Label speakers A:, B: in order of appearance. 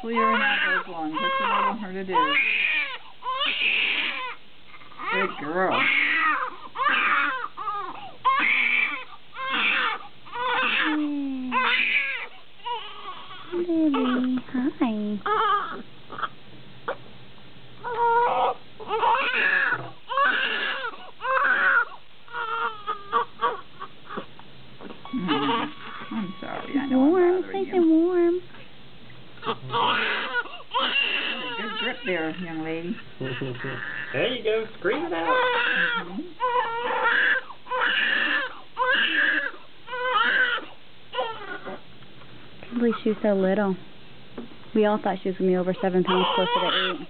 A: Clearing out those lungs. That's what I want her to do. Good girl.
B: Baby, hi.
A: I'm sorry. I know
B: Warm,
A: I'm bothering
B: nice
A: you.
B: and warm.
A: Good grip there, young lady.
C: There you go. Scream it out.
B: Can't believe she was so little. We all thought she was going to be over 7 pounds, closer to 8.